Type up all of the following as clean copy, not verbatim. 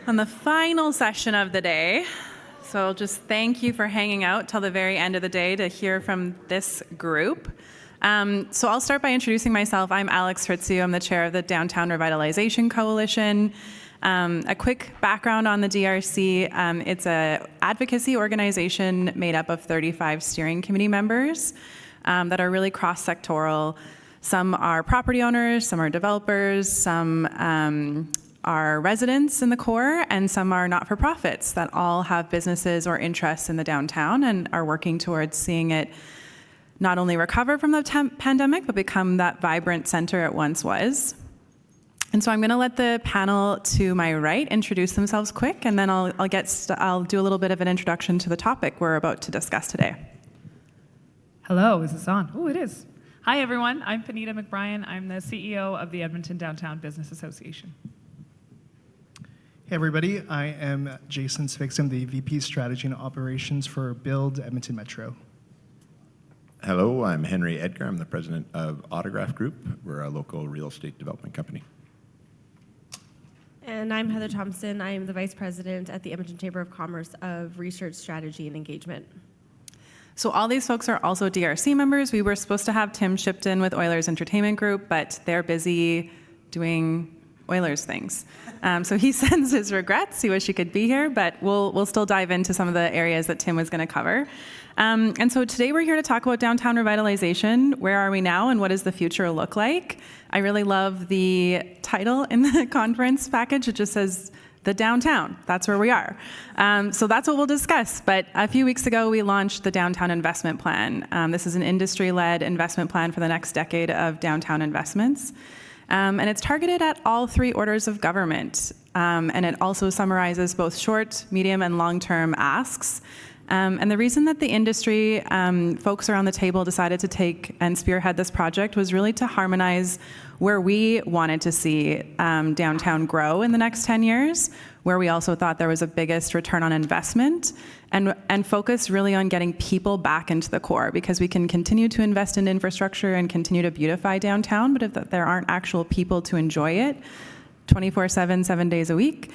on the final session of the day. So I'll just thank you for hanging out till the very end of the day to hear from this group. So I'll start by introducing myself. I'm Alex Hryciw. I'm the chair of the Downtown Revitalization Coalition. A quick background on the DRC. It's an advocacy organization made up of 35 steering committee members that are really cross-sectoral. Some are property owners, some are developers, some are residents in the core, and some are not-for-profits that all have businesses or interests in the downtown and are working towards seeing it not only recover from the pandemic, but become that vibrant center it once was. And so I'm going to let the panel to my right introduce themselves quick, and then I'll do a little bit of an introduction to the topic we're about to discuss today. Hello, is this on? Oh, it is. Hi, everyone. I'm Puneeta McBryan. I'm the CEO of the Edmonton Downtown Business Association. Hey, everybody. I am Jason Syvixay. I'm the VP Strategy and Operations for BILD Edmonton Metro. Hello, I'm Henry Edgar. I'm the president of Autograph Group. We're a local real estate development company. And I'm Heather Thompson. I am the vice president at the Edmonton Chamber of Commerce of Research, Strategy, and Engagement. So all these folks are also DRC members. We were supposed to have Tim Shipton with Oilers Entertainment Group, but they're busy doing Oilers things. So he sends his regrets. He wish he could be here, but we'll still dive into some of the areas that Tim was going to cover. And so today we're here to talk about downtown revitalization. Where are we now and what does the future look like? I really love the title in the conference package. It just says the downtown. That's where we are. So that's what we'll discuss. But a few weeks ago, we launched the Downtown Investment Plan. This is an industry-led investment plan for the next decade of downtown investments. And it's targeted at all three orders of government. And it also summarizes both short, medium, and long-term asks. And the reason that the industry folks around the table decided to take and spearhead this project was really to harmonize where we wanted to see downtown grow in the next 10 years, where we also thought there was a biggest return on investment, and focus really on getting people back into the core, because we can continue to invest in infrastructure and continue to beautify downtown, but if there aren't actual people to enjoy it 24/7, 7 days a week,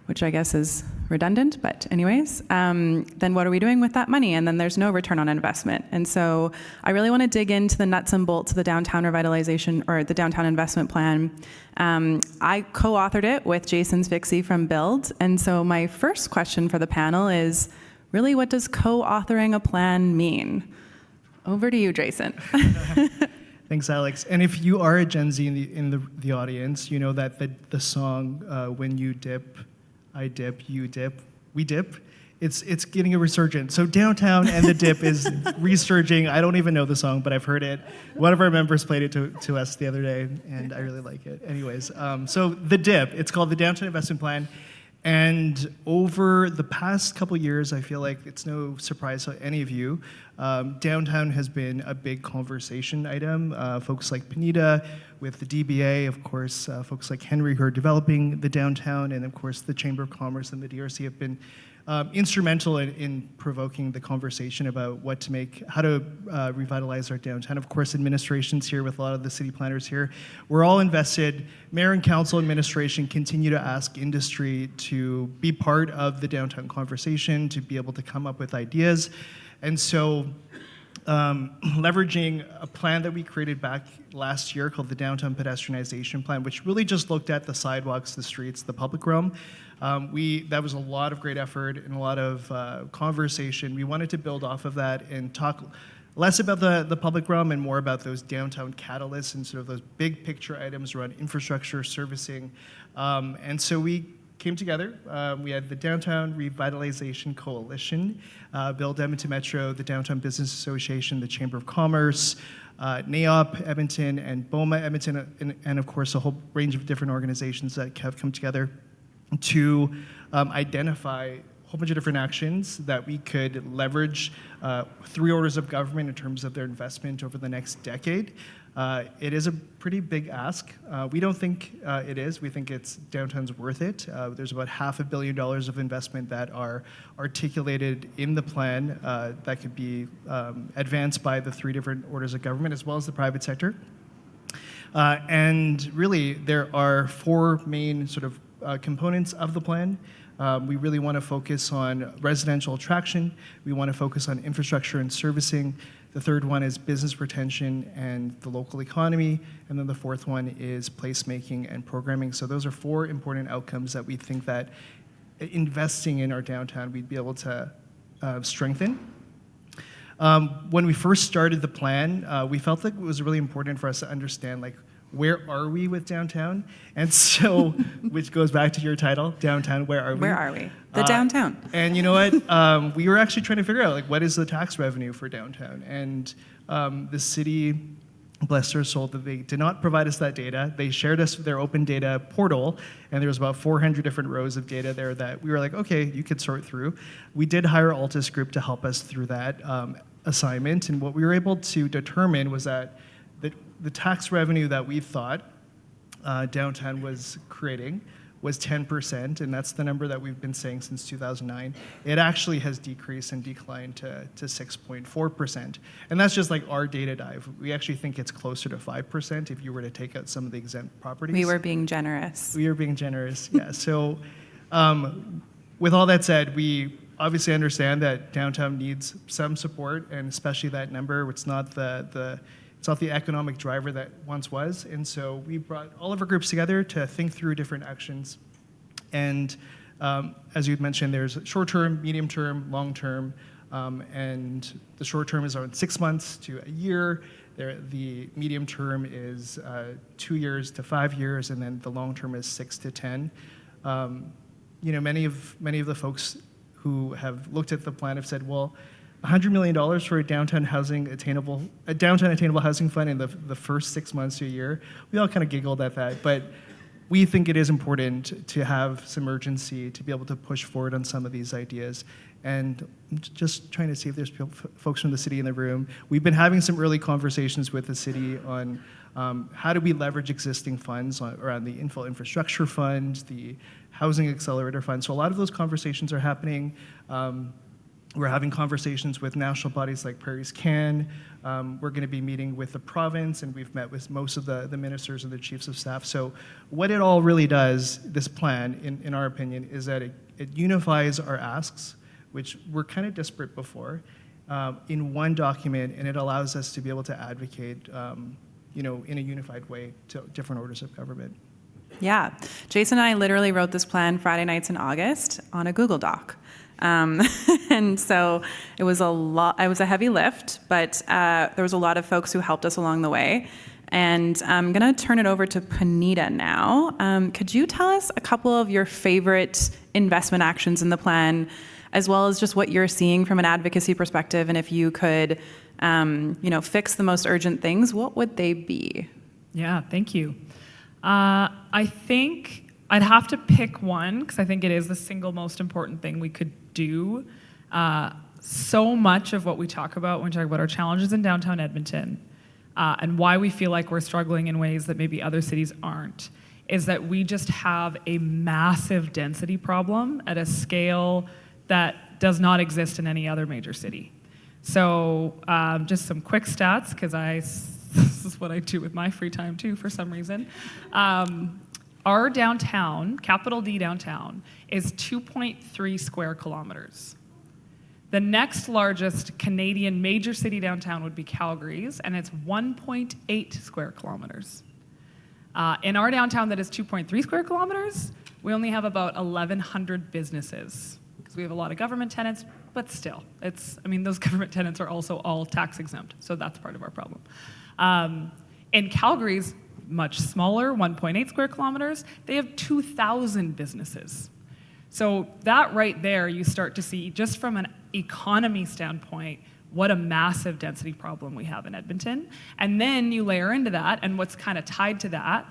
which I guess is redundant, but anyways, then what are we doing with that money? And then there's no return on investment. And so I really want to dig into the nuts and bolts of the downtown revitalization or the downtown investment plan. I co-authored it with Jason Syvixay from BILD. And so my first question for the panel is, really, what does co-authoring a plan mean? Over to you, Jason. Thanks, Alex. And if you are a Gen Z in the audience, you know that the song, When You Dip, I Dip, You Dip, We Dip, it's getting a resurgence. So downtown and the dip is resurging. I don't even know the song, but I've heard it. One of our members played it to us the other day, and I really like it. Anyways, so the dip, it's called the Downtown Investment Plan. And over the past couple years, I feel like it's no surprise to any of you, downtown has been a big conversation item. Folks like Puneeta with the DBA, of course, folks like Henry who are developing the downtown, and of course the Chamber of Commerce and the DRC have been instrumental in provoking the conversation about how to revitalize our downtown. Of course, administration's here with a lot of the city planners here. We're all invested. Mayor and council administration continue to ask industry to be part of the downtown conversation, to be able to come up with ideas. And so leveraging a plan that we created back last year called the Downtown Pedestrianization Plan, which really just looked at the sidewalks, the streets, the public realm. That was a lot of great effort and a lot of conversation. We wanted to build off of that and talk less about the public realm and more about those downtown catalysts and sort of those big picture items around infrastructure, servicing. And so we came together. We had the Downtown Revitalization Coalition, BILD Edmonton Metro, the Downtown Business Association, the Chamber of Commerce, NAOP Edmonton, and BOMA Edmonton, and of course a whole range of different organizations that have come together to identify a whole bunch of different actions that we could leverage three orders of government in terms of their investment over the next decade. It is a pretty big ask. We don't think it is. We think downtown's worth it. There's about $500 million of investment that are articulated in the plan that could be advanced by the three different orders of government as well as the private sector. And really, there are four main sort of components of the plan. We really want to focus on residential attraction. We want to focus on infrastructure and servicing. The third one is business retention and the local economy. And then the fourth one is placemaking and programming. So those are 4 important outcomes that we think that investing in our downtown, we'd be able to strengthen. When we first started the plan, we felt like it was really important for us to understand, like, where are we with downtown? And so, which goes back to your title, downtown, where are we? Where are we? The downtown. And you know what? We were actually trying to figure out, like, what is the tax revenue for downtown? And the city, bless their soul, that they did not provide us that data. They shared us their open data portal, and there was about 400 different rows of data there that we were like, okay, you could sort through. We did hire Altus Group to help us through that assignment, and what we were able to determine was that the tax revenue that we thought downtown was creating was 10%, and that's the number that we've been saying since 2009. It actually has decreased and declined to 6.4%. And that's just like our data dive. We actually think it's closer to 5% if you were to take out some of the exempt properties. We were being generous. We were being generous, yeah. So with all that said, we obviously understand that downtown needs some support, and especially that number. It's not it's not the economic driver that once was. And so we brought all of our groups together to think through different actions. And as you'd mentioned, there's short-term, medium-term, long-term, and the short-term is around 6 months to a year. The medium-term is 2 years to 5 years, and then the long-term is 6 to 10. Many of the folks who have looked at the plan have said, well, $100 million for a downtown attainable housing fund in the first 6 months to a year. We all kind of giggled at that, but we think it is important to have some urgency to be able to push forward on some of these ideas. And just trying to see if there's folks from the city in the room. We've been having some early conversations with the city on how do we leverage existing funds around the infill infrastructure fund, the housing accelerator fund. So a lot of those conversations are happening. We're having conversations with national bodies like Prairies Can. We're going to be meeting with the province, and we've met with most of the ministers and the chiefs of staff. So what it all really does, this plan, in our opinion, is that it unifies our asks, which were kind of disparate before, in one document, and it allows us to be able to advocate in a unified way to different orders of government. Yeah. Jason and I literally wrote this plan Friday nights in August on a Google Doc. And so it was a heavy lift, but there was a lot of folks who helped us along the way. And I'm going to turn it over to Puneeta now. Could you tell us a couple of your favorite investment actions in the plan, as well as just what you're seeing from an advocacy perspective? And if you could, fix the most urgent things, what would they be? Yeah, thank you. I think I'd have to pick one, because I think it is the single most important thing we could do. So much of what we talk about when we talk about our challenges in downtown Edmonton, and why we feel like we're struggling in ways that maybe other cities aren't, is that we just have a massive density problem at a scale that does not exist in any other major city. So just some quick stats, because this is what I do with my free time too, for some reason. Our downtown, capital D downtown, is 2.3 square kilometers. The next largest Canadian major city downtown would be Calgary's, and it's 1.8 square kilometers. In our downtown that is 2.3 square kilometers, we only have about 1,100 businesses, because we have a lot of government tenants, but still, those government tenants are also all tax exempt, so that's part of our problem. In Calgary's, much smaller, 1.8 square kilometers, they have 2,000 businesses. So that right there, you start to see, just from an economy standpoint, what a massive density problem we have in Edmonton. And then you layer into that, and what's kind of tied to that,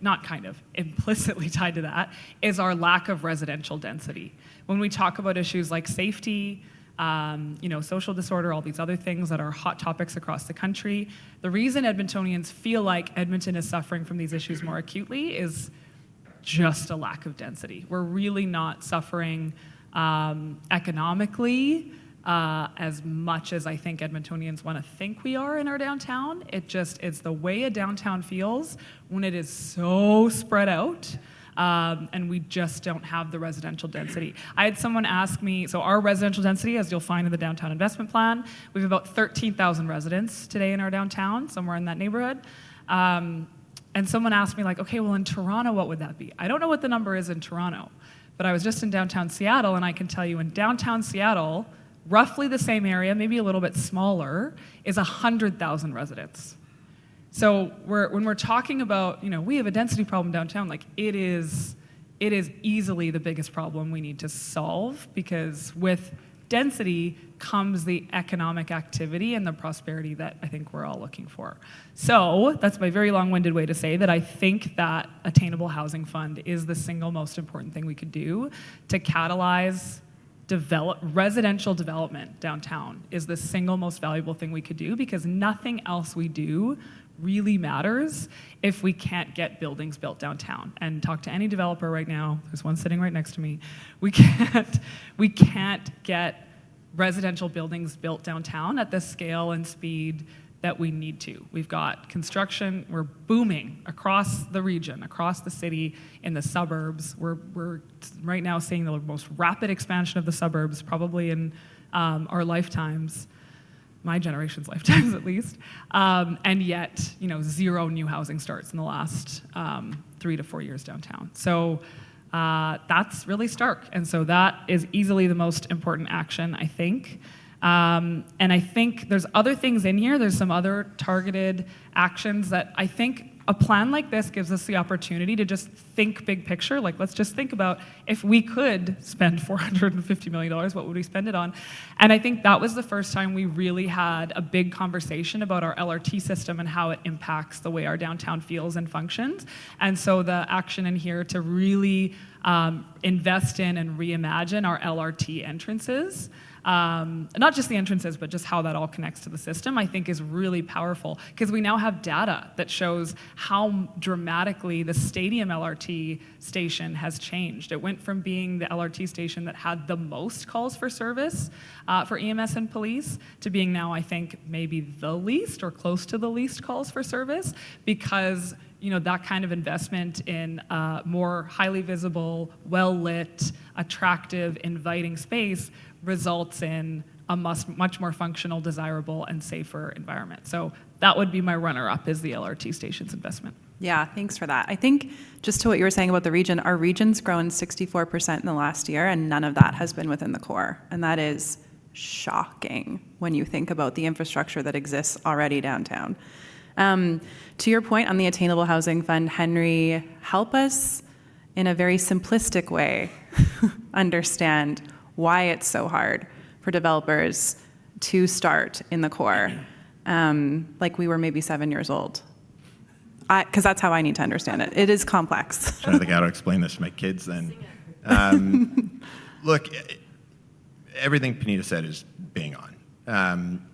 not kind of, implicitly tied to that, is our lack of residential density. When we talk about issues like safety, social disorder, all these other things that are hot topics across the country, the reason Edmontonians feel like Edmonton is suffering from these issues more acutely is just a lack of density. We're really not suffering economically as much as I think Edmontonians want to think we are in our downtown. It's the way a downtown feels when it is so spread out. and we just don't have the residential density. I had someone ask me, so our residential density, as you'll find in the downtown investment plan, we have about 13,000 residents today in our downtown, somewhere in that neighborhood. And someone asked me, like, okay, well, in Toronto, what would that be? I don't know what the number is in Toronto, but I was just in downtown Seattle, and I can tell you in downtown Seattle, roughly the same area, maybe a little bit smaller, is 100,000 residents. So when we're talking about, we have a density problem downtown, like it is easily the biggest problem we need to solve, because with density comes the economic activity and the prosperity that I think we're all looking for. So that's my very long-winded way to say that I think that Attainable Housing Fund is the single most important thing we could do to catalyze residential development downtown is the single most valuable thing we could do, because nothing else we do really matters if we can't get buildings built downtown. And talk to any developer right now, there's one sitting right next to me, we can't get residential buildings built downtown at the scale and speed that we need to. We've got construction, we're booming across the region, across the city, in the suburbs. We're right now seeing the most rapid expansion of the suburbs probably in our lifetimes, my generation's lifetimes at least, and yet, zero new housing starts in the last 3 to 4 years downtown. So that's really stark, and so that is easily the most important action, I think. And I think there's other things in here. There's some other targeted actions that I think a plan like this gives us the opportunity to just think big picture. Like, let's just think about if we could spend $450 million, what would we spend it on? And I think that was the first time we really had a big conversation about our LRT system and how it impacts the way our downtown feels and functions. And so the action in here to really invest in and reimagine our LRT entrances, not just the entrances, but just how that all connects to the system, I think is really powerful, because we now have data that shows how dramatically the Stadium LRT station has changed. It went from being the LRT station that had the most calls for service for EMS and police to being now, I think, maybe the least or close to the least calls for service, because that kind of investment in more highly visible, well-lit, attractive, inviting space results in a much more functional, desirable, and safer environment. So that would be my runner-up, is the LRT station's investment. Yeah, thanks for that. I think just to what you were saying about the region, our region's grown 64% in the last year, and none of that has been within the core. And that is shocking when you think about the infrastructure that exists already downtown. To your point on the Attainable Housing Fund, Henry, help us in a very simplistic way understand why it's so hard for developers to start in the core, like we were maybe 7 years old. Because that's how I need to understand it. It is complex. Trying to think how to explain this to my kids then. Look, everything Puneeta said is bang on.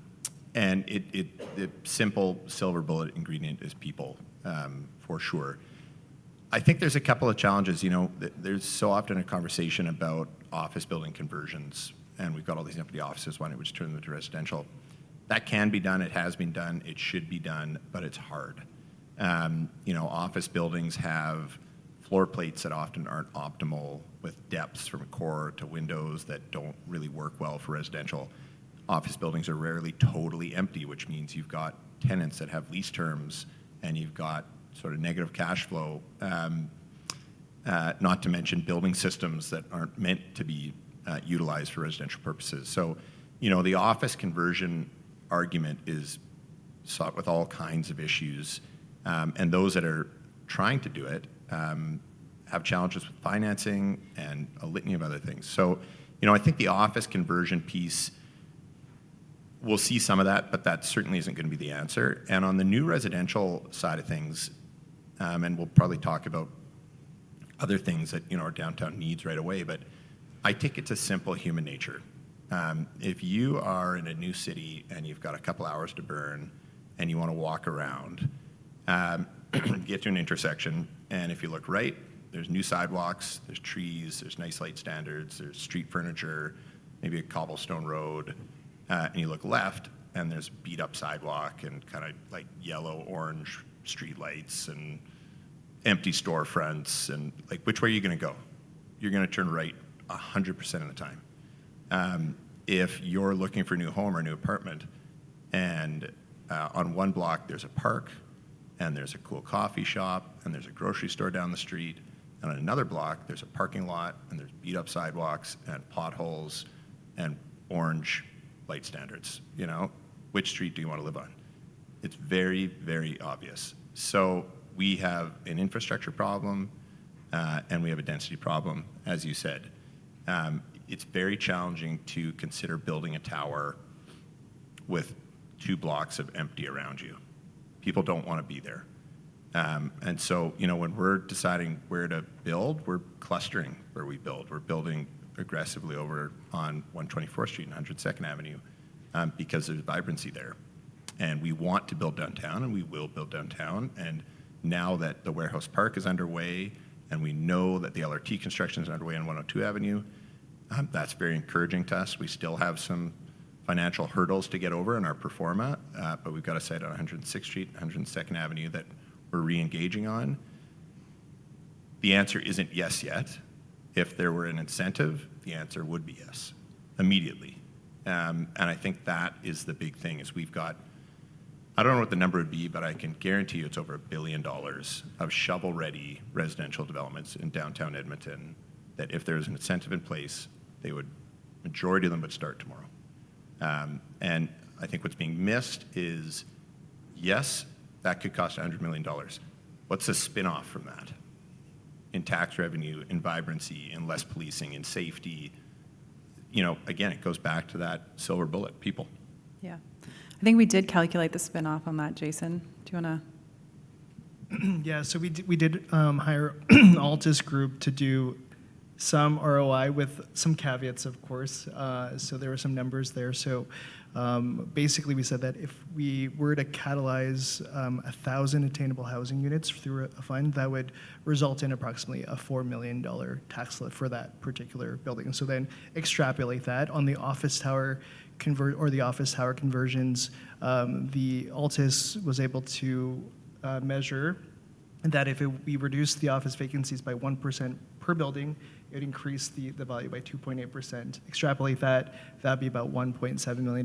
And the simple silver bullet ingredient is people, for sure. I think there's a couple of challenges. There's so often a conversation about office building conversions, and we've got all these empty offices, why don't we just turn them to residential? That can be done, it has been done, it should be done, but it's hard. Office buildings have floor plates that often aren't optimal, with depths from core to windows that don't really work well for residential. Office buildings are rarely totally empty, which means you've got tenants that have lease terms, and you've got sort of negative cash flow, not to mention building systems that aren't meant to be utilized for residential purposes. So, the office conversion argument is sought with all kinds of issues, and those that are trying to do it have challenges with financing and a litany of other things. So, I think the office conversion piece, we'll see some of that, but that certainly isn't going to be the answer. And on the new residential side of things, and we'll probably talk about other things that our downtown needs right away, but I think it's a simple human nature. If you are in a new city and you've got a couple hours to burn and you want to walk around, get to an intersection, and if you look right, there's new sidewalks, there's trees, there's nice light standards, there's street furniture, maybe a cobblestone road, and you look left, and there's beat up sidewalk and kind of like yellow, orange street lights and empty storefronts, and like, which way are you going to go? You're going to turn right 100% of the time. If you're looking for a new home or a new apartment, and on one block there's a park, and there's a cool coffee shop, and there's a grocery store down the street, and on another block there's a parking lot, and there's beat up sidewalks and potholes and orange light standards, you know, which street do you want to live on? It's very, very obvious. So we have an infrastructure problem, and we have a density problem, as you said. It's very challenging to consider building a tower with 2 blocks of empty around you. People don't want to be there. And so, you know, when we're deciding where to build, we're clustering where we build. We're building aggressively over on 124th Street and 102nd Avenue because there's vibrancy there. And we want to build downtown, and we will build downtown. And now that the Warehouse Park is underway, and we know that the LRT construction is underway on 102 Avenue, that's very encouraging to us. We still have some financial hurdles to get over in our pro forma, but we've got a site on 106th Street, 102nd Avenue that we're re-engaging on. The answer isn't yes yet. If there were an incentive, the answer would be yes, immediately. And I think that is the big thing, is we've got, I don't know what the number would be, but I can guarantee you it's over $1 billion of shovel-ready residential developments in downtown Edmonton that if there's an incentive in place, majority of them would start tomorrow. And I think what's being missed is, yes, that could cost $100 million. What's the spin-off from that? In tax revenue, in vibrancy, in less policing, in safety. You know, again, it goes back to that silver bullet, people. Yeah. I think we did calculate the spin-off on that, Jason. Do you want to? Yeah, so we did hire Altus Group to do some ROI with some caveats, of course. So there were some numbers there. So basically, we said that if we were to catalyze 1,000 attainable housing units through a fund, that would result in approximately a $4 million tax lift for that particular building. And so then extrapolate that on the office tower conversions. The Altus was able to measure that if we reduce the office vacancies by 1% per building, it would increase the value by 2.8%. Extrapolate that, that'd be about $1.7 million.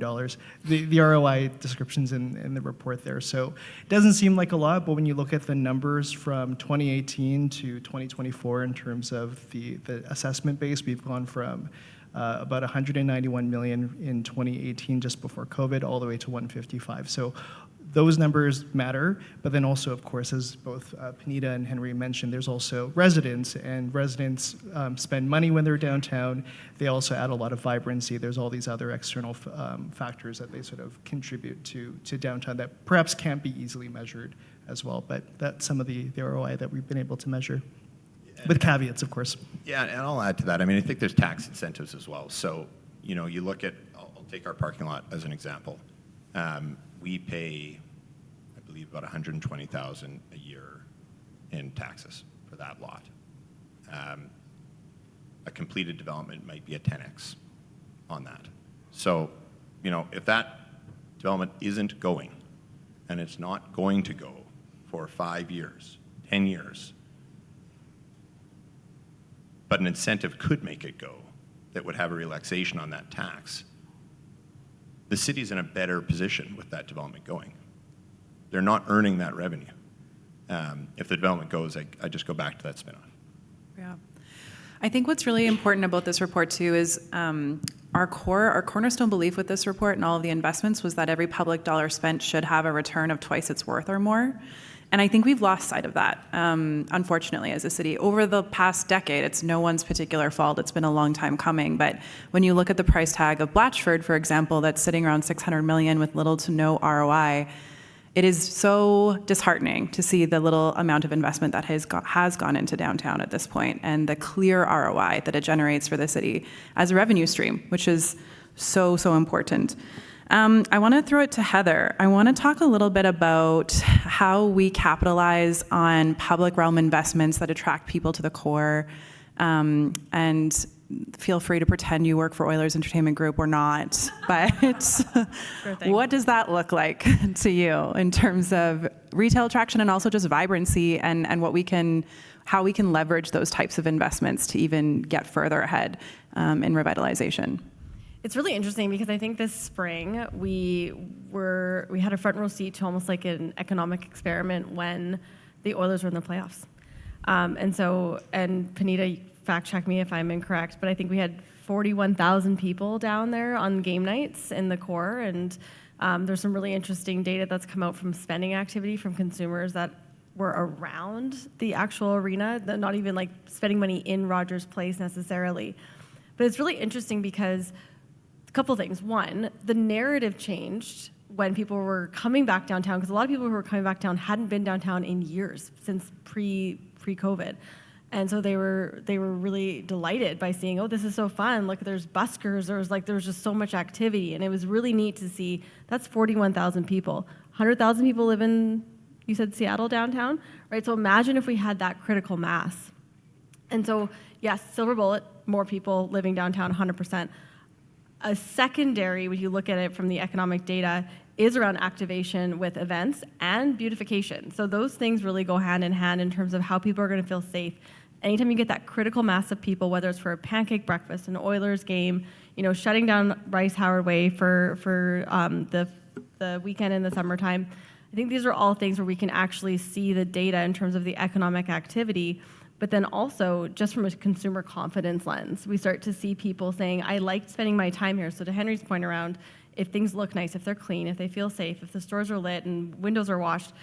The ROI description's in the report there. So it doesn't seem like a lot, but when you look at the numbers from 2018 to 2024 in terms of the assessment base, we've gone from about 191 million in 2018, just before COVID, all the way to 155. So those numbers matter, but then also, of course, as both Puneeta and Henry mentioned, there's also residents, and residents spend money when they're downtown. They also add a lot of vibrancy. There's all these other external factors that they sort of contribute to downtown that perhaps can't be easily measured as well, but that's some of the ROI that we've been able to measure. With caveats, of course. Yeah, and I'll add to that. I mean, I think there's tax incentives as well. So, you know, you look at, I'll take our parking lot as an example. We pay, I believe, about $120,000 a year in taxes for that lot. A completed development might be a 10x on that. So, you know, if that development isn't going, and it's not going to go for 5 years, 10 years, but an incentive could make it go that would have a relaxation on that tax, the city's in a better position with that development going. They're not earning that revenue. If the development goes, I just go back to that spinoff. Yeah. I think what's really important about this report too is our cornerstone belief with this report and all of the investments was that every public dollar spent should have a return of twice its worth or more. And I think we've lost sight of that, unfortunately, as a city. Over the past decade, it's no one's particular fault. It's been a long time coming. But when you look at the price tag of Blatchford, for example, that's sitting around $600 million with little to no ROI, it is so disheartening to see the little amount of investment that has gone into downtown at this point, and the clear ROI that it generates for the city as a revenue stream, which is so, so important. I want to throw it to Heather. I want to talk a little bit about how we capitalize on public realm investments that attract people to the core, and feel free to pretend you work for Oilers Entertainment Group or not, but Sure thing. what does that look like to you in terms of retail attraction and also just vibrancy and how we can leverage those types of investments to even get further ahead in revitalization? It's really interesting because I think this spring we had a front row seat to almost like an economic experiment when the Oilers were in the playoffs. And Puneeta, fact check me if I'm incorrect, but I think we had 41,000 people down there on game nights in the core, and there's some really interesting data that's come out from spending activity from consumers that were around the actual arena, not even like spending money in Rogers Place necessarily. But it's really interesting because a couple things. One, the narrative changed when people were coming back downtown, because a lot of people who were coming back down hadn't been downtown in years since pre-COVID. And so they were really delighted by seeing, oh, this is so fun. Look, there's buskers. There was just so much activity. And it was really neat to see. That's 41,000 people. 100,000 people live in, you said Seattle downtown, right? So imagine if we had that critical mass. And so, yes, silver bullet, more people living downtown, 100%. A secondary, when you look at it from the economic data, is around activation with events and beautification. So those things really go hand in hand in terms of how people are going to feel safe. Anytime you get that critical mass of people, whether it's for a pancake breakfast, an Oilers game, shutting down Bryce Howard Way for the weekend in the summertime, I think these are all things where we can actually see the data in terms of the economic activity. But then also, just from a consumer confidence lens, we start to see people saying, I liked spending my time here. So to Henry's point around, if things look nice, if they're clean, if they feel safe, if the stores are lit and windows are washed,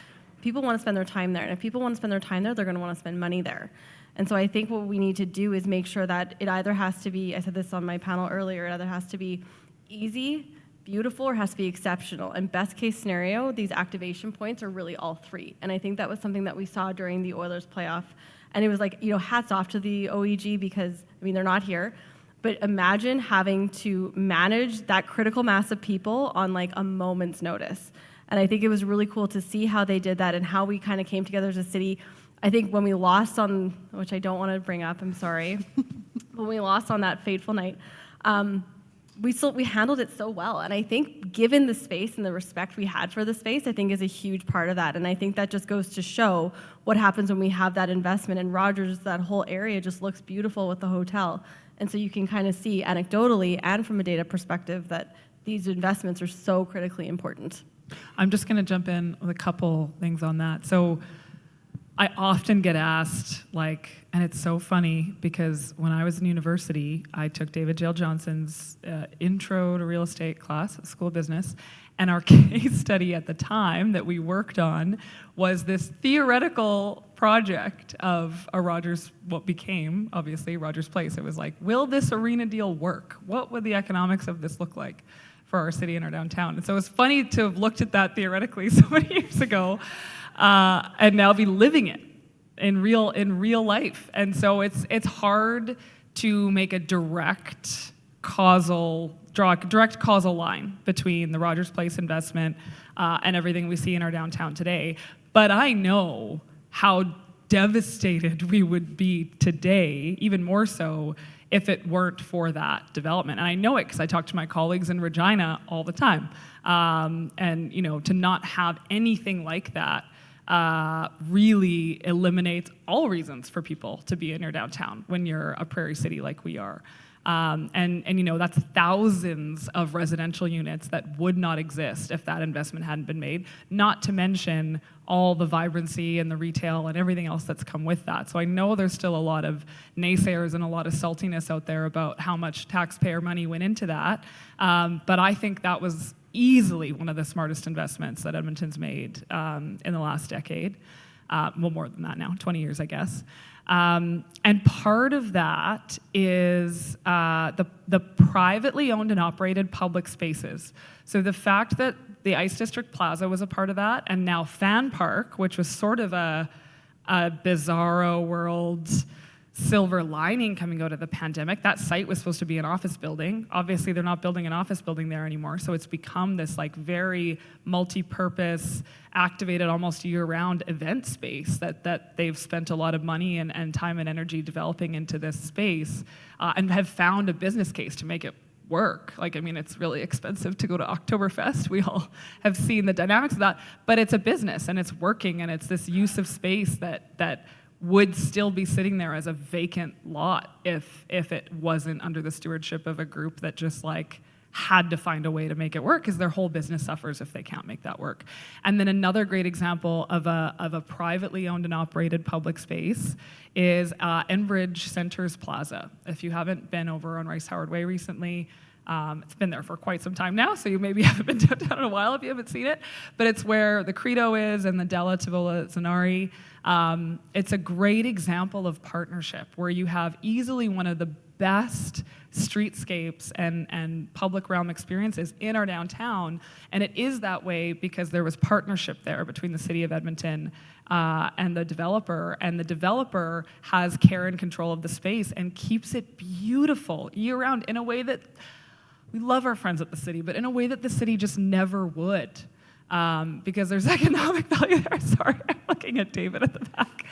people want to spend their time there. And if people want to spend their time there, they're going to want to spend money there. And so I think what we need to do is make sure that it either has to be, I said this on my panel earlier, it either has to be easy, beautiful, or has to be exceptional. And best case scenario, these activation points are really all three. And I think that was something that we saw during the Oilers playoff. And it was like, hats off to the OEG because, they're not here. But imagine having to manage that critical mass of people on like a moment's notice. And I think it was really cool to see how they did that and how we kind of came together as a city. I think when we lost on, which I don't want to bring up, I'm sorry, when we lost on that fateful night, we handled it so well. And I think given the space and the respect we had for the space, I think is a huge part of that. And I think that just goes to show what happens when we have that investment. And Rogers, that whole area just looks beautiful with the hotel. And so you can kind of see anecdotally and from a data perspective that these investments are so critically important. I'm just going to jump in with a couple things on that. So I often get asked, and it's so funny because when I was in university, I took David Jale Johnson's intro to real estate class at School of Business, and our case study at the time that we worked on was this theoretical project of what became, obviously, Rogers Place. It was like, will this arena deal work? What would the economics of this look like for our city and our downtown? And so it's funny to have looked at that theoretically so many years ago and now be living it in real life. And so it's hard to make a direct causal line between the Rogers Place investment and everything we see in our downtown today. But I know how devastated we would be today, even more so, if it weren't for that development. And I know it because I talk to my colleagues in Regina all the time. And to not have anything like that really eliminates all reasons for people to be in your downtown when you're a prairie city like we are. That's thousands of residential units that would not exist if that investment hadn't been made, not to mention all the vibrancy and the retail and everything else that's come with that. So I know there's still a lot of naysayers and a lot of saltiness out there about how much taxpayer money went into that. But I think that was easily one of the smartest investments that Edmonton's made in the last decade. More than that now, 20 years, I guess. And part of that is the privately owned and operated public spaces. So the fact that the Ice District Plaza was a part of that, and now Fan Park, which was sort of a bizarro world silver lining coming out of the pandemic. That site was supposed to be an office building. Obviously, they're not building an office building there anymore, so it's become this like very multi-purpose, activated almost year-round event space that they've spent a lot of money and time and energy developing into this space, and have found a business case to make it work. Like, I mean, it's really expensive to go to Oktoberfest. We all have seen the dynamics of that, but it's a business and it's working, and it's this use of space that would still be sitting there as a vacant lot if it wasn't under the stewardship of a group that just like had to find a way to make it work, because their whole business suffers if they can't make that work. And then another great example of a privately owned and operated public space is Enbridge Centers Plaza. If you haven't been over on Rice Howard Way recently, it's been there for quite some time now, so you maybe haven't been downtown in a while if you haven't seen it. But it's where the Credo is and the Della Tavola Zanari. It's a great example of partnership where you have easily one of the best streetscapes and public realm experiences in our downtown. And it is that way because there was partnership there between the city of Edmonton and the developer. And the developer has care and control of the space and keeps it beautiful year-round in a way that we love our friends at the city, but in a way that the city just never would, because there's economic value there. Sorry, I'm looking at David at the back.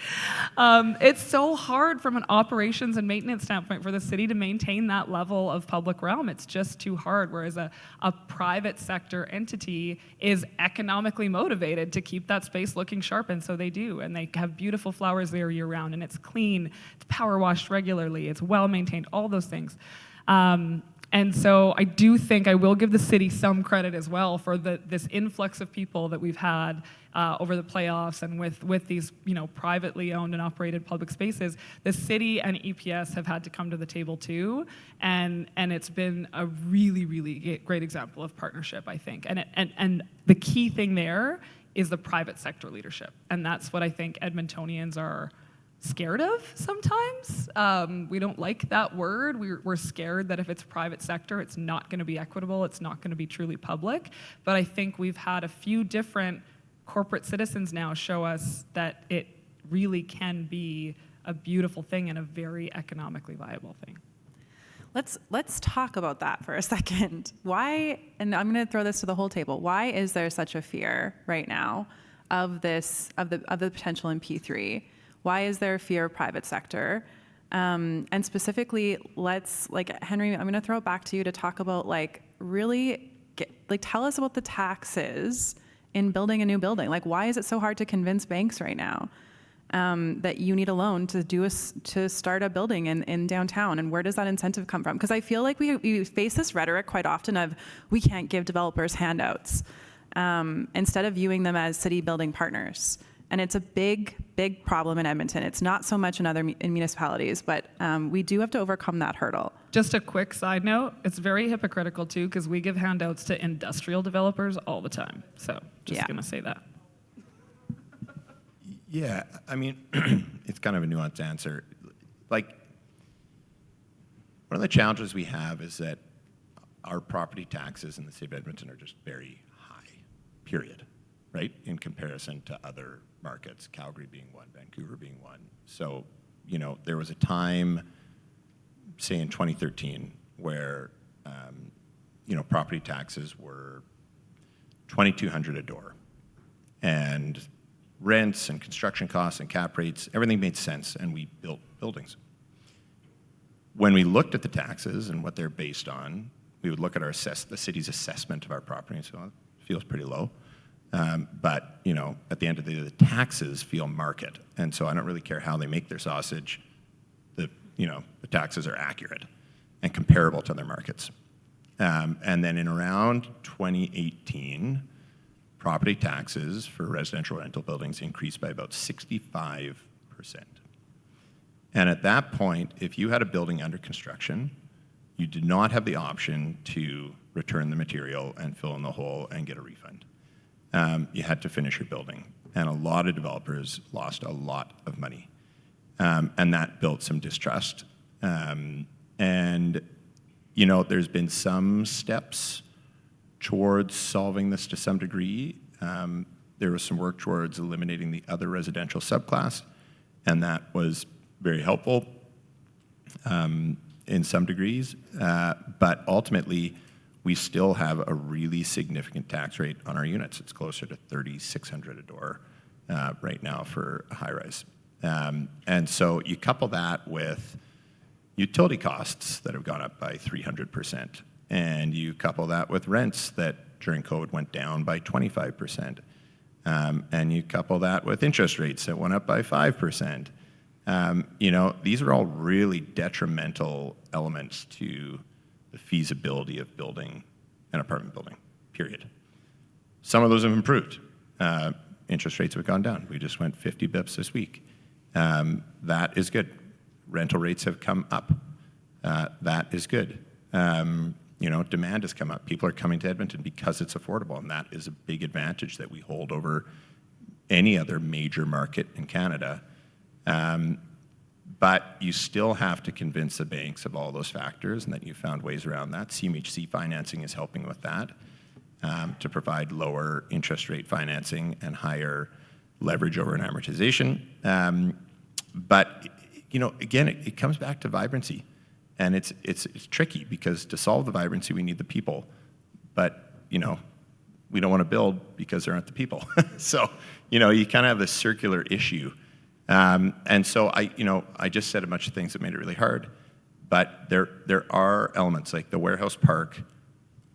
It's so hard from an operations and maintenance standpoint for the city to maintain that level of public realm. It's just too hard, whereas a private sector entity is economically motivated to keep that space looking sharp, and so they do. And they have beautiful flowers there year-round, and it's clean, it's power washed regularly, it's well-maintained, all those things. And so I do think I will give the city some credit as well for this influx of people that we've had over the playoffs, and with these privately owned and operated public spaces. The city and EPS have had to come to the table too, and it's been a really, really great example of partnership, I think. And the key thing there is the private sector leadership, and that's what I think Edmontonians are scared of sometimes. We don't like that word. We're scared that if it's private sector, it's not going to be equitable, it's not going to be truly public. But I think we've had a few different corporate citizens now show us that it really can be a beautiful thing and a very economically viable thing. Let's talk about that for a second. Why, and I'm going to throw this to the whole table, why is there such a fear right now of this, of the potential in P3? Why is there a fear of private sector? And specifically, Henry, I'm going to throw it back to you to talk about tell us about the taxes in building a new building. Like, why is it so hard to convince banks right now that you need a loan to start a building in downtown? And where does that incentive come from? Because I feel like we face this rhetoric quite often of we can't give developers handouts instead of viewing them as city building partners. And it's a big, big problem in Edmonton. It's not so much in other municipalities, but we do have to overcome that hurdle. Just a quick side note, it's very hypocritical too, because we give handouts to industrial developers all the time. So just gonna say that. Yeah, I mean, it's kind of a nuanced answer. Like, one of the challenges we have is that our property taxes in the city of Edmonton are just very high, period, right? In comparison to other markets, Calgary being one, Vancouver being one. So, there was a time, say in 2013, where, property taxes were $2,200 a door. And rents and construction costs and cap rates, everything made sense, and we built buildings. When we looked at the taxes and what they're based on, we would look at the city's assessment of our property and say, well, it feels pretty low. But, at the end of the day, the taxes feel market. And so I don't really care how they make their sausage. The taxes are accurate and comparable to other markets. And then in around 2018, property taxes for residential rental buildings increased by about 65%. And at that point, if you had a building under construction, you did not have the option to return the material and fill in the hole and get a refund. You had to finish your building. And a lot of developers lost a lot of money. And that built some distrust. There's been some steps towards solving this to some degree. There was some work towards eliminating the other residential subclass, and that was very helpful. in some degrees, but ultimately, we still have a really significant tax rate on our units. It's closer to $3,600 a door right now for a high-rise. And so you couple that with utility costs that have gone up by 300%, and you couple that with rents that during COVID went down by 25%, and you couple that with interest rates that went up by 5%. These are all really detrimental elements to the feasibility of building an apartment building, period. Some of those have improved. Interest rates have gone down. We just went 50 bips this week. That is good. Rental rates have come up. That is good. Demand has come up. People are coming to Edmonton because it's affordable, and that is a big advantage that we hold over any other major market in Canada. But you still have to convince the banks of all those factors and that you found ways around that. CMHC financing is helping with that to provide lower interest rate financing and higher leverage over an amortization. But again, it comes back to vibrancy. And it's tricky because to solve the vibrancy, we need the people. But, we don't want to build because there aren't the people. So, you kind of have this circular issue. And so I just said a bunch of things that made it really hard. But there are elements like the warehouse park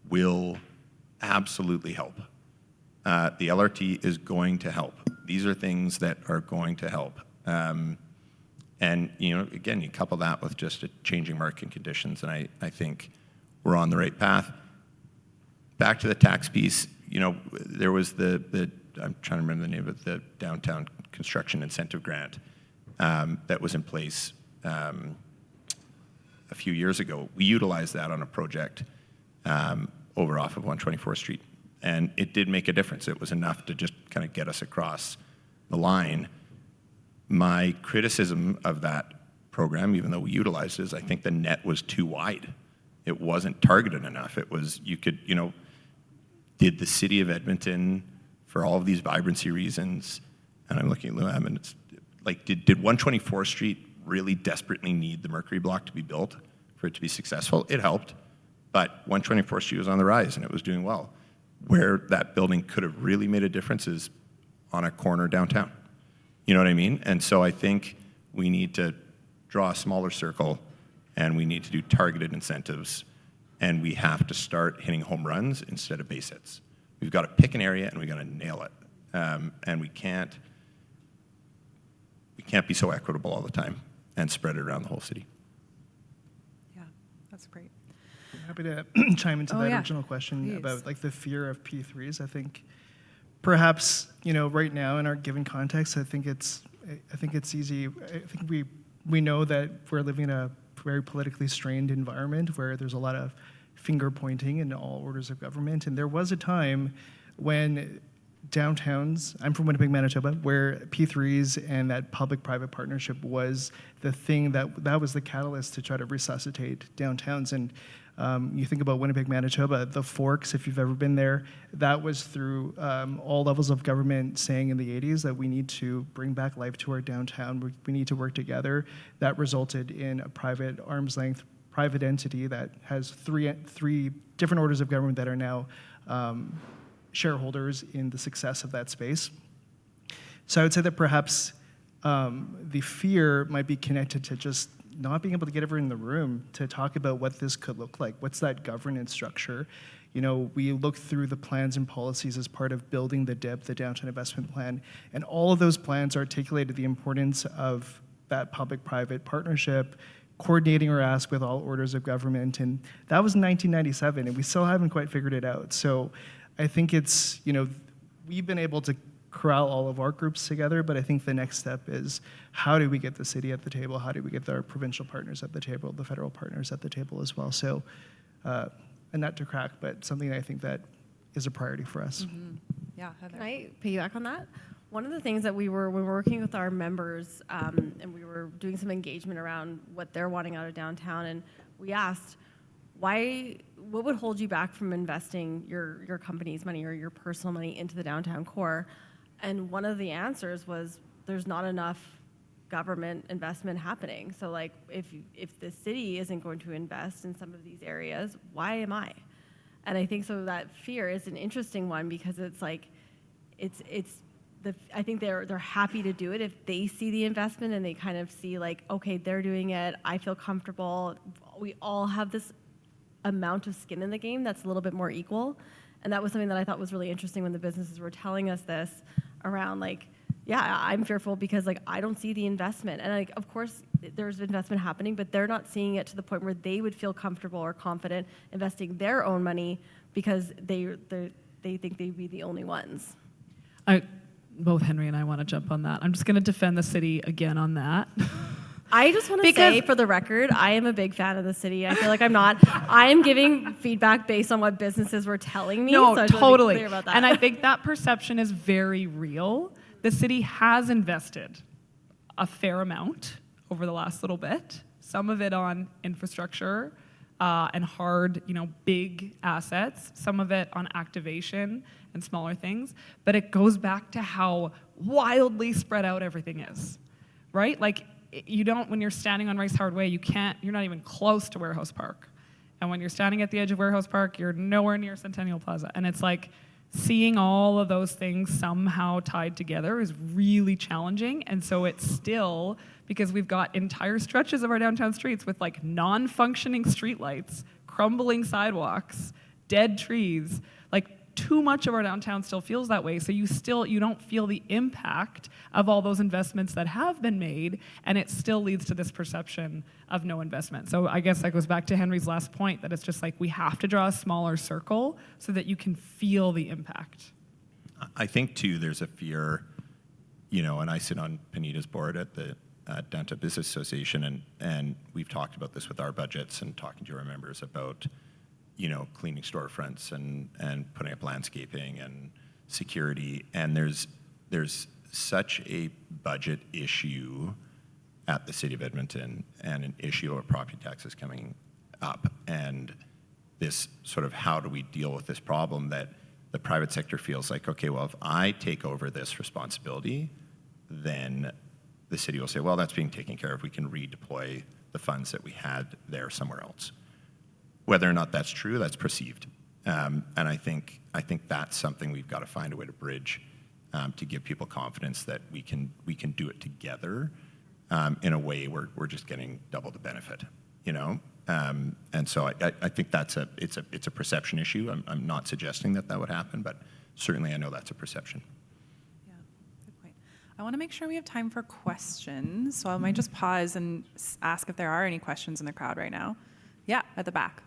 will absolutely help. The LRT is going to help. These are things that are going to help. And, again, you couple that with just a changing market conditions, and I think we're on the right path. Back to the tax piece, there was the I'm trying to remember the name of the downtown construction incentive grant that was in place a few years ago. We utilized that on a project over off of 124th Street, and it did make a difference. It was enough to just kind of get us across the line. My criticism of that program, even though we utilized it, is I think the net was too wide. It wasn't targeted enough. It was, did the city of Edmonton, for all of these vibrancy reasons, and I'm looking at Luam, and it's like, did 124th Street really desperately need the Mercury block to be built for it to be successful? It helped, but 124th Street was on the rise and it was doing well. Where that building could have really made a difference is on a corner downtown. You know what I mean? And so I think we need to draw a smaller circle and we need to do targeted incentives, and we have to start hitting home runs instead of base hits. We've got to pick an area and we've got to nail it. And we can't be so equitable all the time and spread it around the whole city. Yeah, that's great. I'm happy to chime into that original question Please. about the fear of P3s. I think perhaps right now in our given context, I think it's easy. I think we know that we're living in a very politically strained environment where there's a lot of finger pointing in all orders of government. And there was a time when downtowns, I'm from Winnipeg, Manitoba, where P3s and that public-private partnership was the thing that was the catalyst to try to resuscitate downtowns. And you think about Winnipeg, Manitoba, the Forks, if you've ever been there, that was through all levels of government saying in the 80s that we need to bring back life to our downtown. We need to work together. That resulted in a private arm's length private entity that has three different orders of government that are now shareholders in the success of that space. So I would say that perhaps the fear might be connected to just not being able to get everyone in the room to talk about what this could look like. What's that governance structure? We look through the plans and policies as part of building the DIP, the Downtown Investment Plan, and all of those plans articulated the importance of that public-private partnership, coordinating our ask with all orders of government, and that was in 1997, and we still haven't quite figured it out. So I think it's, we've been able to corral all of our groups together, but I think the next step is how do we get the city at the table? How do we get our provincial partners at the table, the federal partners at the table as well? So, a nut to crack, but something that I think that is a priority for us. Mm-hmm. Yeah, Heather. Can I piggyback on that? One of the things that when we were working with our members and we were doing some engagement around what they're wanting out of downtown, and we asked, what would hold you back from investing your company's money or your personal money into the downtown core? And one of the answers was there's not enough government investment happening. So like if the city isn't going to invest in some of these areas, why am I? And I think so that fear is an interesting one because it's like I think they're happy to do it if they see the investment and they kind of see like, okay, they're doing it, I feel comfortable. We all have this amount of skin in the game that's a little bit more equal. And that was something that I thought was really interesting when the businesses were telling us this around like, yeah, I'm fearful because like I don't see the investment. And like of course there's investment happening, but they're not seeing it to the point where they would feel comfortable or confident investing their own money because they think they'd be the only ones. Both Henry and I want to jump on that. I'm just going to defend the city again on that. I just want to say, for the record, I am a big fan of the city. I feel like I'm not. I am giving feedback based on what businesses were telling me. No, so I just totally. want to be clear about that. And I think that perception is very real. The city has invested a fair amount over the last little bit. Some of it on infrastructure and hard, big assets. Some of it on activation and smaller things. But it goes back to how wildly spread out everything is, right? Like, you don't, when you're standing on Rice Hard Way, you're not even close to Warehouse Park. And when you're standing at the edge of Warehouse Park, you're nowhere near Centennial Plaza. And it's like, seeing all of those things somehow tied together is really challenging. And so it's still, because we've got entire stretches of our downtown streets with like non-functioning streetlights, crumbling sidewalks, dead trees, like too much of our downtown still feels that way. So you don't feel the impact of all those investments that have been made, and it still leads to this perception of no investment. So I guess that goes back to Henry's last point, that it's just like we have to draw a smaller circle so that you can feel the impact. I think too there's a fear, and I sit on Puneeta's board at the Downtown Business Association, and we've talked about this with our budgets and talking to our members about cleaning storefronts and putting up landscaping and security. And there's such a budget issue at the City of Edmonton and an issue of property taxes coming up. And this sort of how do we deal with this problem that the private sector feels like, okay, well, if I take over this responsibility, then the city will say, well, that's being taken care of. We can redeploy the funds that we had there somewhere else. Whether or not that's true, that's perceived. And I think that's something we've got to find a way to bridge to give people confidence that we can do it together in a way where we're just getting double the benefit, And so I think it's a perception issue. I'm not suggesting that would happen, but certainly I know that's a perception. Yeah, good point. I want to make sure we have time for questions, so I might just pause and ask if there are any questions in the crowd right now. Yeah, at the back.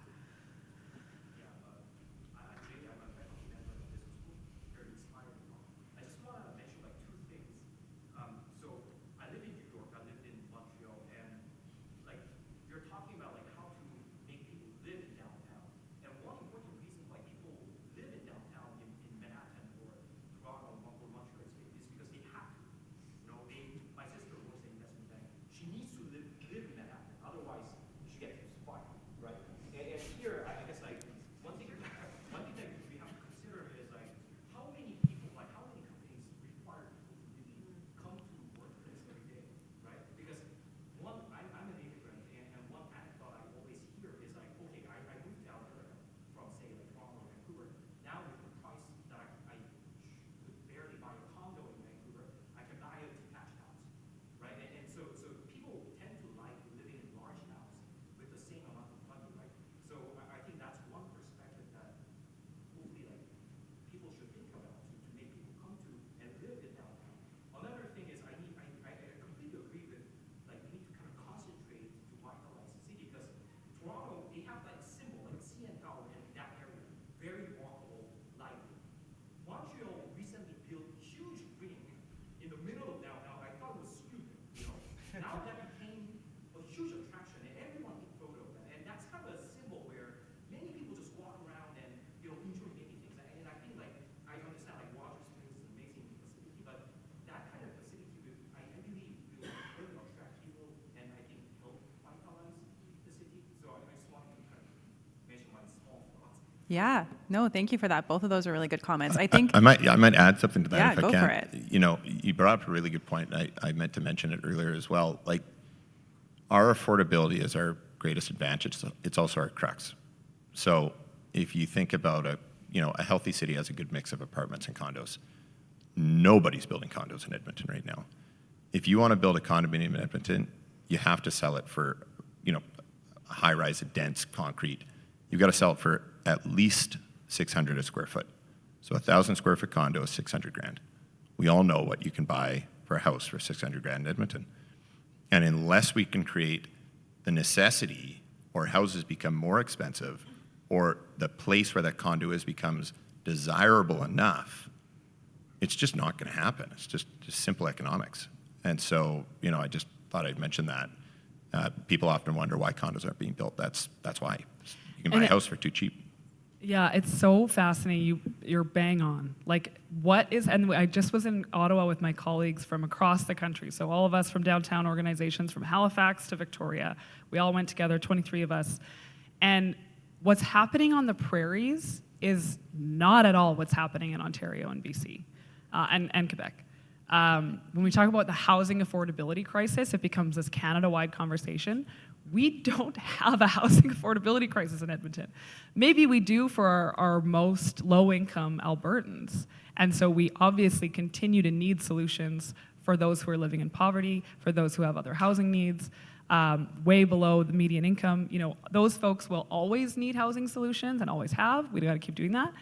Yeah, no, thank you for that. Both of those are really good comments. I think I might add something to that Yeah, if I go can. for it. You know, you brought up a really good point. I meant to mention it earlier as well. Like, our affordability is our greatest advantage. So it's also our crux. So if you think about a healthy city has a good mix of apartments and condos. Nobody's building condos in Edmonton right now. If you want to build a condominium in Edmonton, you have to sell it for, a high-rise, dense concrete. You've got to sell it for at least $600 a square foot. So a 1,000 square foot condo is $600,000. We all know what you can buy for a house for $600,000 in Edmonton. And unless we can create the necessity, or houses become more expensive, or the place where that condo is becomes desirable enough, it's just not going to happen. It's just simple economics. And so, I just thought I'd mention that. People often wonder why condos aren't being built. That's why. You can buy a house for too cheap. Yeah, it's so fascinating. You're bang on. Like, what is, and I just was in Ottawa with my colleagues from across the country. So all of us from downtown organizations, from Halifax to Victoria, we all went together, 23 of us. And what's happening on the prairies is not at all what's happening in Ontario and BC and Quebec. When we talk about the housing affordability crisis, it becomes this Canada-wide conversation. We don't have a housing affordability crisis in Edmonton. Maybe we do for our most low-income Albertans. And so we obviously continue to need solutions for those who are living in poverty, for those who have other housing needs, way below the median income. Those folks will always need housing solutions and always have. We got to keep doing that.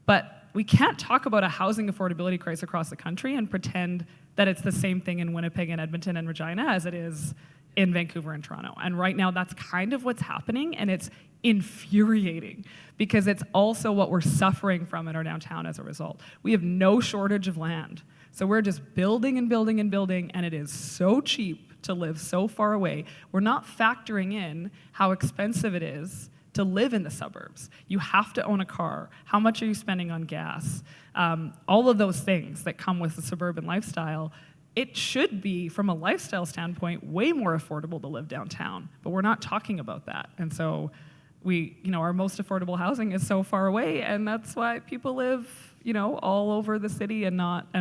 But we can't talk about a housing affordability crisis across the country and pretend that it's the same thing in Winnipeg and Edmonton and Regina as it is in Vancouver and Toronto. And right now, that's kind of what's happening, and it's infuriating because it's also what we're suffering from in our downtown as a result. We have no shortage of land. So we're just building and building and building, and it is so cheap to live so far away. We're not factoring in how expensive it is to live in the suburbs. You have to own a car. How much are you spending on gas? All of those things that come with the suburban lifestyle. It should be, from a lifestyle standpoint, way more affordable to live downtown, but we're not talking about that. And so our most affordable housing is so far away, and that's why people live, all over the city and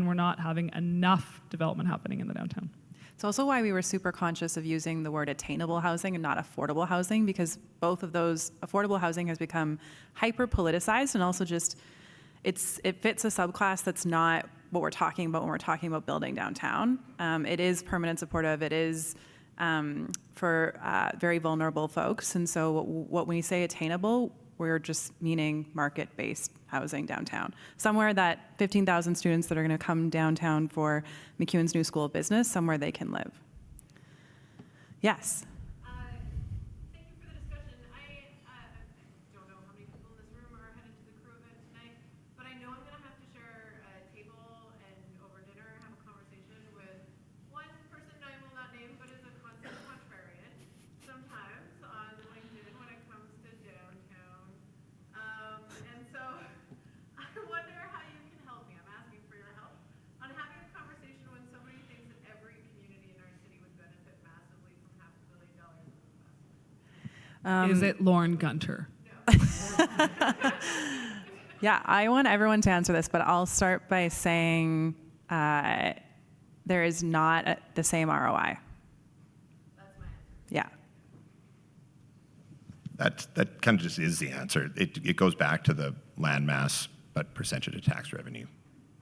we're not having enough development happening in the downtown. It's also why we were super conscious of using the word attainable housing and not affordable housing, because both of those, affordable housing has become hyper politicized, and also just it fits a subclass that's not what we're talking about when we're talking about building downtown. It is permanent supportive. It is for very vulnerable folks. And so when we say attainable, we're just meaning market-based housing downtown. Somewhere that 15,000 students that are going to come downtown for MacEwan's new School of Business, somewhere they can live. Yes. Thank you for the discussion. I don't know how many people in this room are headed to the crew event tonight, but I know I'm going to have to share a table and over dinner have a conversation with one person I will not name, but is a constant contrarian sometimes on LinkedIn when it comes to downtown. And so I wonder how you can help me. I'm asking for your help on having a conversation when somebody thinks that every community in our city would benefit massively from $500 million of investment. Is it Lauren Gunter? Yeah, I want everyone to answer this, but I'll start by saying there is not the same ROI. That's my answer. Yeah. That kind of just is the answer. It goes back to the land mass, but percentage of tax revenue,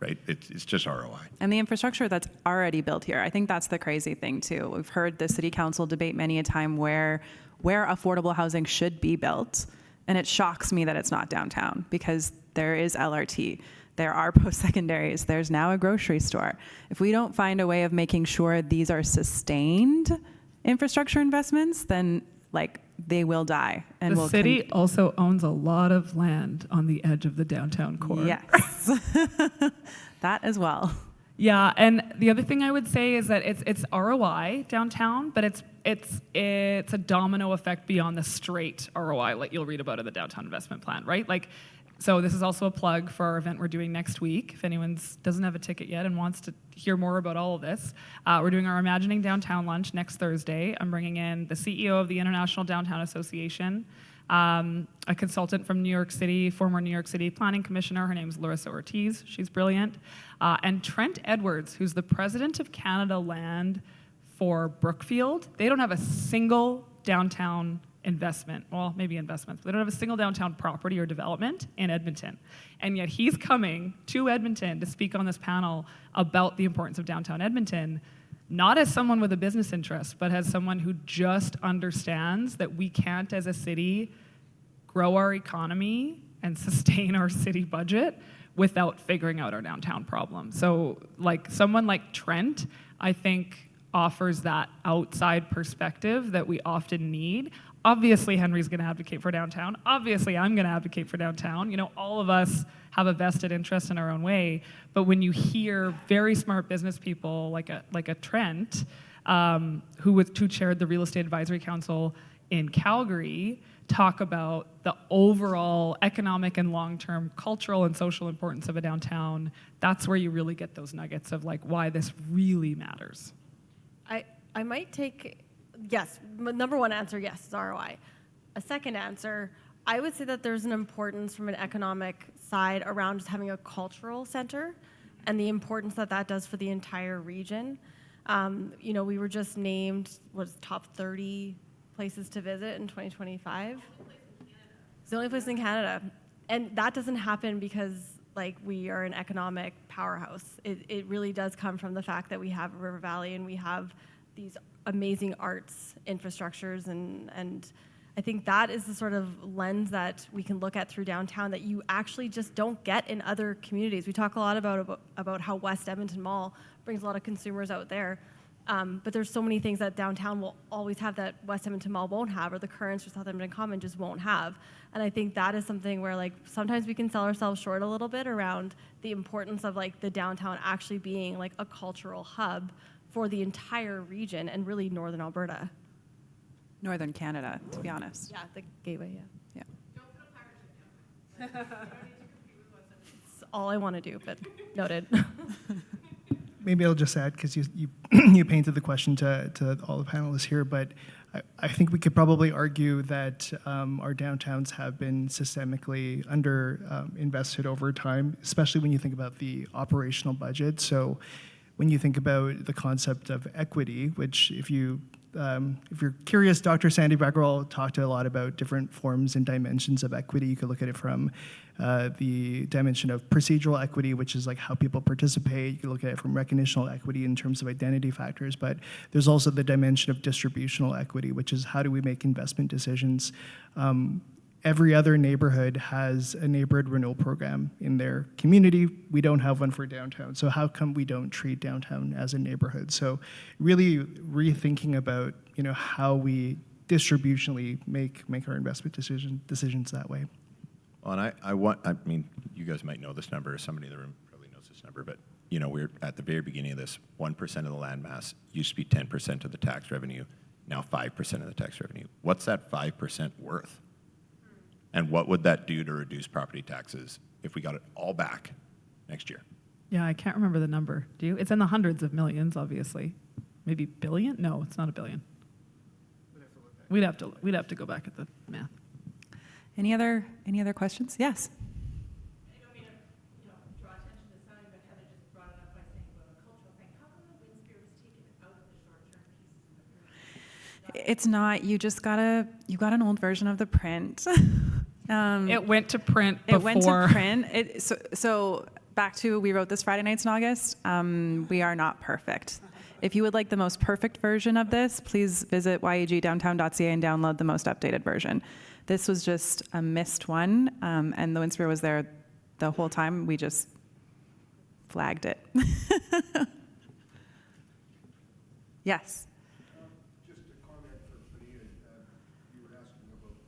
right? It's just ROI. And the infrastructure that's already built here. I think that's the crazy thing too. We've heard the city council debate many a time where affordable housing should be built. And it shocks me that it's not downtown, because there is LRT. There are post-secondaries. There's now a grocery store. If we don't find a way of making sure these are sustained infrastructure investments, then they will die. And The city also owns a lot of land on the edge of the downtown core. Yes. That as well. Yeah, and the other thing I would say is that it's ROI downtown, but it's a domino effect beyond the straight ROI like you'll read about in the downtown investment plan, right? So this is also a plug for our event we're doing next week. If anyone doesn't have a ticket yet and wants to hear more about all of this, we're doing our Imagining Downtown lunch next Thursday. I'm bringing in the CEO of the International Downtown Association, A consultant from New York City, former New York City planning commissioner. Her name's Larissa Ortiz. She's brilliant. And Trent Edwards, who's the president of Canada Land for Brookfield. They don't have a single downtown investment, well, maybe investments, but they don't have a single downtown property or development in Edmonton. And yet he's coming to Edmonton to speak on this panel about the importance of downtown Edmonton, not as someone with a business interest, but as someone who just understands that we can't, as a city, grow our economy and sustain our city budget without figuring out our downtown problem. So like someone like Trent, I think offers that outside perspective that we often need. Obviously, Henry's going to advocate for downtown. Obviously, I'm going to advocate for downtown. You know, all of us have a vested interest in our own way. But when you hear very smart business people like a Trent, who chaired the Real Estate Advisory Council in Calgary, talk about the overall economic and long-term cultural and social importance of a downtown, that's where you really get those nuggets of like why this really matters. I might take, yes, number one answer, yes, is ROI. A second answer, I would say that there's an importance from an economic side around just having a cultural center and the importance that that does for the entire region. You know, we were just named, top 30 places to visit in 2025. It's the only place in Canada. And that doesn't happen because like we are an economic powerhouse. It really does come from the fact that we have a river valley and we have these amazing arts infrastructures, and I think that is the sort of lens that we can look at through downtown that you actually just don't get in other communities. We talk a lot about how West Edmonton Mall brings a lot of consumers out there, but there's so many things that downtown will always have that West Edmonton Mall won't have, or the Currents or South Edmonton Common just won't have. And I think that is something where like sometimes we can sell ourselves short a little bit around the importance of like the downtown actually being like a cultural hub for the entire region and really northern Alberta. Northern Canada, to be honest. Yeah, the gateway, yeah. Yeah. Don't put a pirate ship down. You don't need to compete with West Edmonton. It's all I want to do, but noted. Maybe I'll just add, because you painted the question to all the panelists here, but I think we could probably argue that our downtowns have been systemically under invested over time, especially when you think about the operational budget. So when you think about the concept of equity, which if you're curious, Dr. Sandy Beckerell talked a lot about different forms and dimensions of equity. You could look at it from the dimension of procedural equity, which is like how people participate. You could look at it from recognitional equity in terms of identity factors, but there's also the dimension of distributional equity, which is how do we make investment decisions. Every other neighborhood has a neighborhood renewal program in their community. We don't have one for downtown. So how come we don't treat downtown as a neighborhood? So really rethinking about, you know, how we distributionally make our investment decisions that way. Well, and I mean, you guys might know this number. Somebody in the room probably knows this number, but you know, we're at the very beginning of this. 1% of the land mass used to be 10% of the tax revenue. Now 5% of the tax revenue. What's that 5% worth? And what would that do to reduce property taxes if we got it all back next year? Yeah, I can't remember the number. Do you? It's in the hundreds of millions, obviously. Maybe billion? No, it's not a billion. We'd have to go back at the math. Any other questions? Yes. I don't mean to, draw attention to something, but Heather just brought it up by saying about a cultural thing. How come the Winspear was taken out of the short-term pieces? It's not. You got an old version of the print. It went to print before. It went to print. So back to, we wrote this Friday nights in August. We are not perfect. If you would like the most perfect version of this, please visit yegdowntown.ca and download the most updated version. This was just a missed one, and the Winspear was there the whole time. We just flagged it. Yes. Just a comment for Puneeta. You were asking about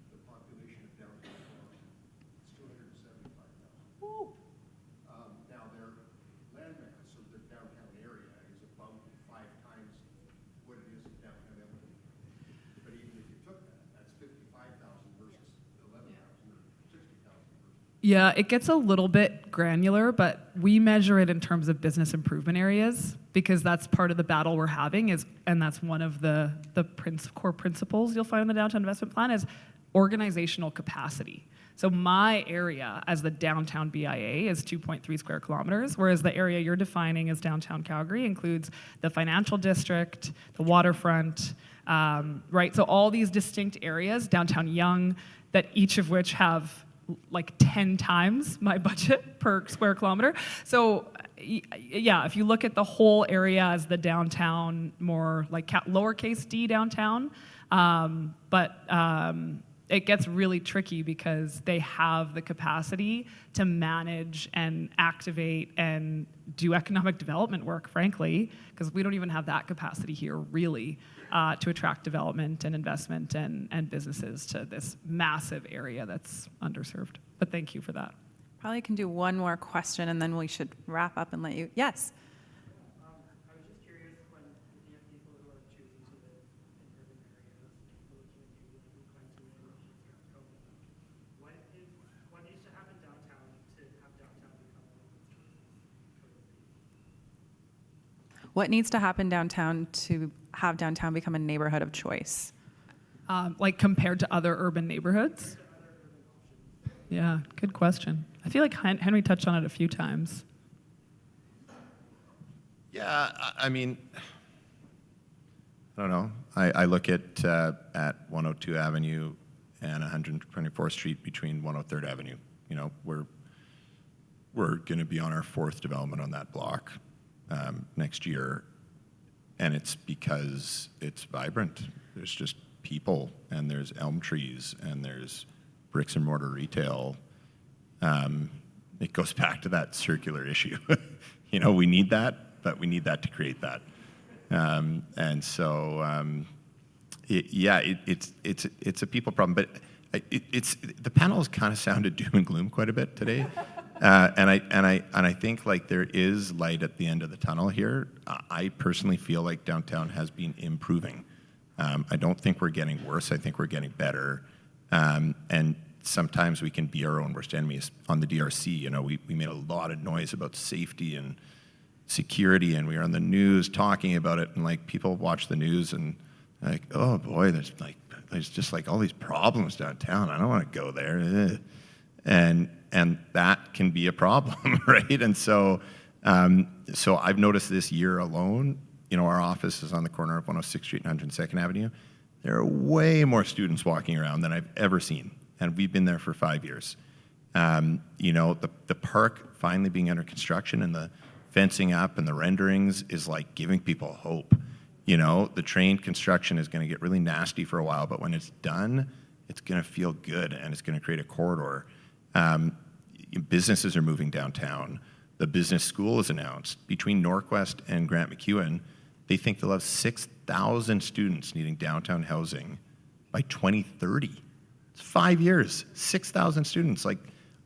the population of downtown Toronto. It's 275,000. Now their land mass, so the downtown area, is about 5 times what it is in downtown Edmonton. But even if you took that, that's 55,000 versus 11,000 or 60,000 versus. Yeah, it gets a little bit granular, but we measure it in terms of business improvement areas because that's part of the battle we're having and that's one of the core principles you'll find in the downtown investment plan is organizational capacity. So my area as the downtown BIA is 2.3 square kilometers, whereas the area you're defining as downtown Calgary includes the financial district, the waterfront, right? So all these distinct areas, downtown Yonge, that each of which have like 10 times my budget per square kilometer. So yeah, if you look at the whole area as the downtown, more like lowercase d downtown, it gets really tricky because they have the capacity to manage and activate and do economic development work, frankly, because we don't even have that capacity here, really, to attract development and investment and businesses to this massive area that's underserved. But thank you for that. Probably can do one more question, and then we should wrap up and let you. Yes. I was just curious when you have people who are choosing to live in urban areas, looking at maybe like Hryciw, what needs to happen downtown to have downtown become a What needs to happen downtown to have downtown become a neighborhood of choice? Like compared to other urban neighborhoods? Yeah, good question. I feel like Henry touched on it a few times. Yeah, I mean, I don't know. I look at 102 Avenue and 124th Street between 103rd Avenue. You know, we're going to be on our 4th development on that block next year, and it's because it's vibrant. There's just people, and there's elm trees, and there's bricks and mortar retail. It goes back to that circular issue. You know, we need that, but we need that to create that. And so, it's a people problem. But it's the panel has kind of sounded doom and gloom quite a bit today. And I think like there is light at the end of the tunnel here. I personally feel like downtown has been improving. I don't think we're getting worse. I think we're getting better. And sometimes we can be our own worst enemies. On the DRC, you know, we made a lot of noise about safety and security, and we were on the news talking about it, and like people watch the news and like, oh boy, there's just like all these problems downtown. I don't want to go there. Ugh. And that can be a problem, right? And so I've noticed this year alone, you know, our office is on the corner of 106th Street and 102nd Avenue. There are way more students walking around than I've ever seen, and we've been there for 5 years. You know, the park finally being under construction and the fencing up and the renderings is like giving people hope. You know, the train construction is going to get really nasty for a while, but when it's done, it's going to feel good and it's going to create a corridor. Businesses are moving downtown. The business school is announced. Between Norquest and Grant MacEwan, they think they'll have 6,000 students needing downtown housing by 2030. It's 5 years, 6,000 students. Like,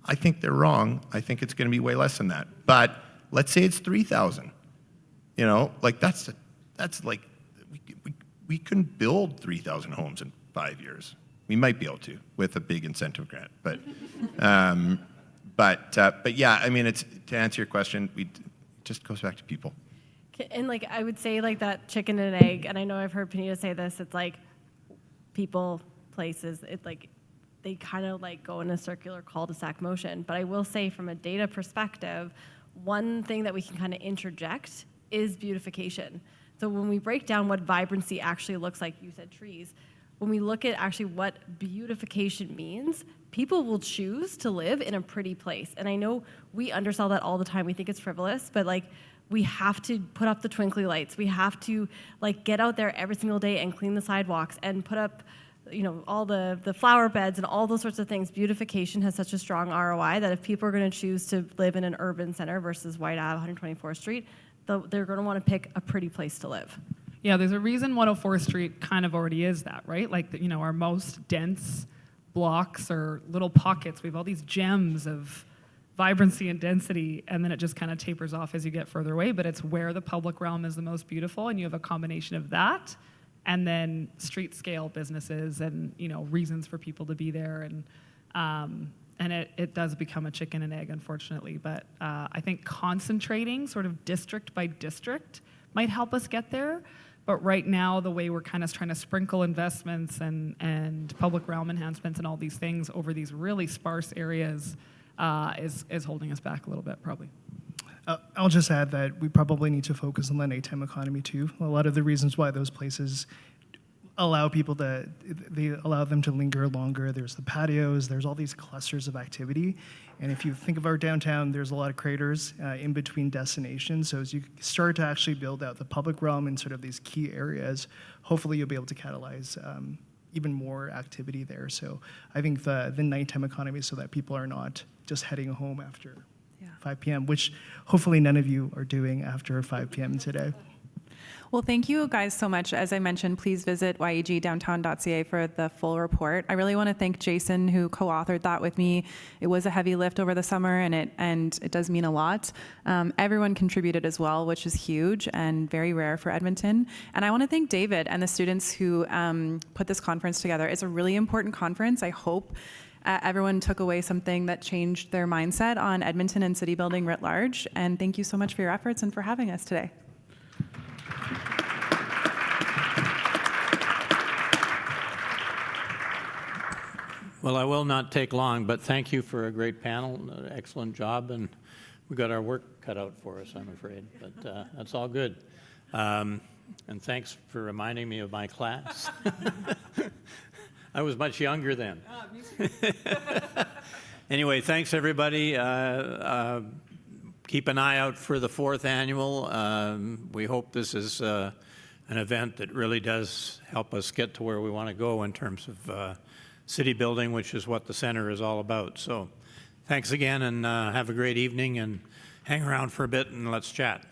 I think they're wrong. I think it's going to be way less than that. But let's say it's 3,000. You know, like that's like we couldn't build 3,000 homes in 5 years. We might be able to with a big incentive grant, but yeah, I mean, it's to answer your question. It just goes back to people. And like I would say, like that chicken and egg, and I know I've heard Puneeta say this. It's like people, places. It's like they kind of like go in a circular cul-de-sac motion. But I will say, from a data perspective, one thing that we can kind of interject is beautification. So when we break down what vibrancy actually looks like, you said trees. When we look at actually what beautification means, people will choose to live in a pretty place. And I know we undersell that all the time. We think it's frivolous, but like we have to put up the twinkly lights. We have to like get out there every single day and clean the sidewalks and put up, you know, all the flower beds and all those sorts of things. Beautification has such a strong ROI that if people are going to choose to live in an urban center versus White Ave, 124th Street, they're going to want to pick a pretty place to live. Yeah, there's a reason 104th Street kind of already is that, right? Like, you know, our most dense blocks are little pockets. We have all these gems of vibrancy and density, and then it just kind of tapers off as you get further away, but it's where the public realm is the most beautiful, and you have a combination of that and then street scale businesses and, you know, reasons for people to be there, and it does become a chicken and egg, unfortunately. But I think concentrating sort of district by district might help us get there. But right now, the way we're kind of trying to sprinkle investments and public realm enhancements and all these things over these really sparse areas is holding us back a little bit, probably. I'll just add that we probably need to focus on the nighttime economy too. A lot of the reasons why those places allow people to, they allow them to linger longer. There's the patios, there's all these clusters of activity. And if you think of our downtown, there's a lot of craters in between destinations. So as you start to actually build out the public realm in sort of these key areas, hopefully you'll be able to catalyze even more activity there. So I think the nighttime economy, so that people are not just heading home after 5 p.m., which hopefully none of you are doing after 5 p.m. today. Well, thank you guys so much. As I mentioned, please visit yegdowntown.ca for the full report. I really want to thank Jason, who co-authored that with me. It was a heavy lift over the summer, and it does mean a lot. Everyone contributed as well, which is huge and very rare for Edmonton. And I want to thank David and the students who put this conference together. It's a really important conference. I hope everyone took away something that changed their mindset on Edmonton and city building writ large. And thank you so much for your efforts and for having us today. Well, I will not take long, but thank you for a great panel, excellent job, and we got our work cut out for us, I'm afraid, but that's all good. And thanks for reminding me of my class. I was much younger then. Anyway, thanks everybody. Keep an eye out for the 4th annual. We hope this is an event that really does help us get to where we want to go in terms of city building, which is what the center is all about. So thanks again, and have a great evening, and hang around for a bit and let's chat.